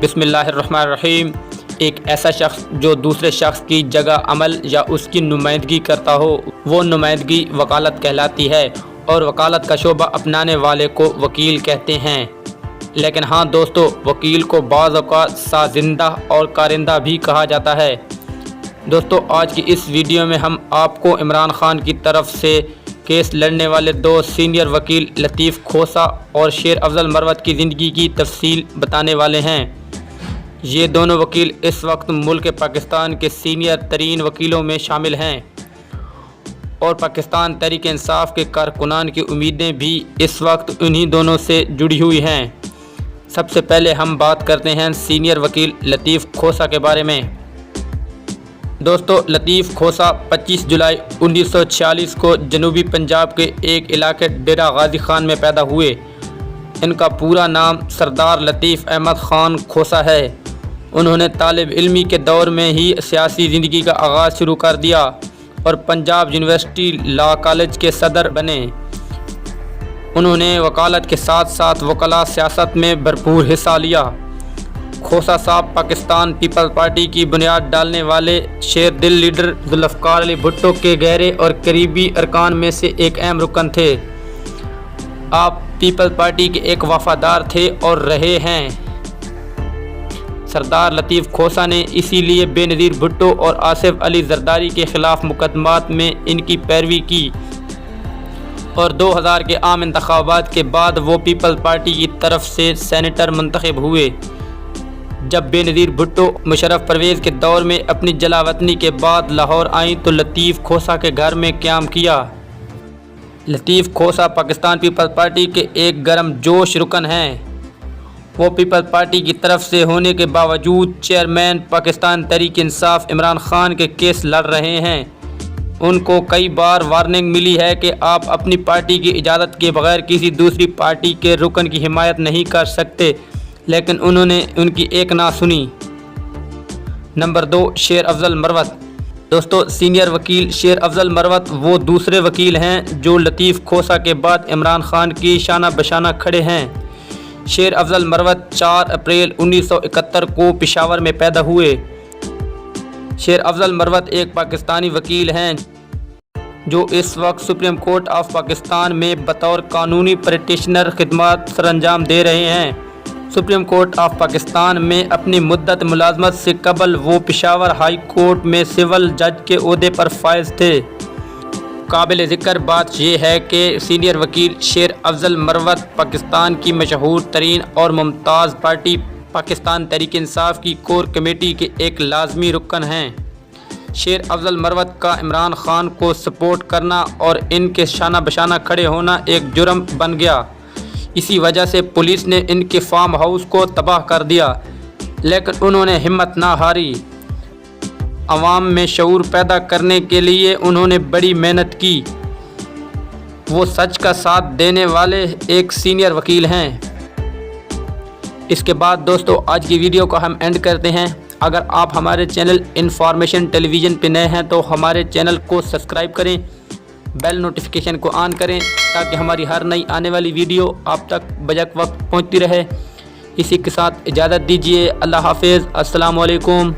بسم اللہ الرحمن الرحیم۔ ایک ایسا شخص جو دوسرے شخص کی جگہ عمل یا اس کی نمائندگی کرتا ہو وہ نمائندگی وکالت کہلاتی ہے، اور وکالت کا شعبہ اپنانے والے کو وکیل کہتے ہیں۔ لیکن ہاں دوستو، وکیل کو بعض اوقات سازندہ اور کارندہ بھی کہا جاتا ہے۔ دوستو، آج کی اس ویڈیو میں ہم آپ کو عمران خان کی طرف سے کیس لڑنے والے دو سینئر وکیل لطیف کھوسہ اور شیر افضل مروت کی زندگی کی تفصیل بتانے والے ہیں۔ یہ دونوں وکیل اس وقت ملک پاکستان کے سینئر ترین وکیلوں میں شامل ہیں، اور پاکستان تحریک انصاف کے کارکنان کی امیدیں بھی اس وقت انہی دونوں سے جڑی ہوئی ہیں۔ سب سے پہلے ہم بات کرتے ہیں سینئر وکیل لطیف کھوسہ کے بارے میں۔ دوستو، لطیف کھوسہ 25 جولائی 1946 کو جنوبی پنجاب کے ایک علاقے ڈیرہ غازی خان میں پیدا ہوئے۔ ان کا پورا نام سردار لطیف احمد خان کھوسہ ہے۔ انہوں نے طالب علمی کے دور میں ہی سیاسی زندگی کا آغاز شروع کر دیا اور پنجاب یونیورسٹی لا کالج کے صدر بنے۔ انہوں نے وکالت کے ساتھ ساتھ وکلا سیاست میں بھرپور حصہ لیا۔ کھوسہ صاحب پاکستان پیپلز پارٹی کی بنیاد ڈالنے والے شیر دل لیڈر ذوالفقار علی بھٹو کے گہرے اور قریبی ارکان میں سے ایک اہم رکن تھے۔ آپ پیپلز پارٹی کے ایک وفادار تھے اور رہے ہیں۔ سردار لطیف کھوسہ نے اسی لیے بے نظیر بھٹو اور آصف علی زرداری کے خلاف مقدمات میں ان کی پیروی کی، اور 2000 کے عام انتخابات کے بعد وہ پیپلز پارٹی کی طرف سے سینیٹر منتخب ہوئے۔ جب بے نظیر بھٹو مشرف پرویز کے دور میں اپنی جلاوطنی کے بعد لاہور آئیں تو لطیف کھوسہ کے گھر میں قیام کیا۔ لطیف کھوسہ پاکستان پیپلز پارٹی کے ایک گرم جوش رکن ہیں۔ وہ پیپلز پارٹی کی طرف سے ہونے کے باوجود چیئرمین پاکستان تحریک انصاف عمران خان کے کیس لڑ رہے ہیں۔ ان کو کئی بار وارننگ ملی ہے کہ آپ اپنی پارٹی کی اجازت کے بغیر کسی دوسری پارٹی کے رکن کی حمایت نہیں کر سکتے، لیکن انہوں نے ان کی ایک نہ سنی۔ نمبر 2، شیر افضل مروت۔ دوستو، سینئر وکیل شیر افضل مروت وہ دوسرے وکیل ہیں جو لطیف کھوسہ کے بعد عمران خان کی شانہ بشانہ کھڑے ہیں۔ شیر افضل مروت 4 اپریل 1971 کو پشاور میں پیدا ہوئے۔ شیر افضل مروت ایک پاکستانی وکیل ہیں جو اس وقت سپریم کورٹ آف پاکستان میں بطور قانونی پریکٹیشنر خدمات سر انجام دے رہے ہیں۔ سپریم کورٹ آف پاکستان میں اپنی مدت ملازمت سے قبل وہ پشاور ہائی کورٹ میں سول جج کے عہدے پر فائز تھے۔ قابل ذکر بات یہ ہے کہ سینئر وکیل شیر افضل مروت پاکستان کی مشہور ترین اور ممتاز پارٹی پاکستان تحریک انصاف کی کور کمیٹی کے ایک لازمی رکن ہیں۔ شیر افضل مروت کا عمران خان کو سپورٹ کرنا اور ان کے شانہ بشانہ کھڑے ہونا ایک جرم بن گیا۔ اسی وجہ سے پولیس نے ان کے فارم ہاؤس کو تباہ کر دیا، لیکن انہوں نے ہمت نہ ہاری۔ عوام میں شعور پیدا کرنے کے لیے انہوں نے بڑی محنت کی۔ وہ سچ کا ساتھ دینے والے ایک سینئر وکیل ہیں۔ اس کے بعد دوستو، آج کی ویڈیو کو ہم اینڈ کرتے ہیں۔ اگر آپ ہمارے چینل انفارمیشن ٹیلی ویژن پہ نئے ہیں تو ہمارے چینل کو سبسکرائب کریں، بیل نوٹیفیکیشن کو آن کریں تاکہ ہماری ہر نئی آنے والی ویڈیو آپ تک بجک وقت پہنچتی رہے۔ اسی کے ساتھ اجازت دیجیے۔ اللہ حافظ۔ السلام علیکم۔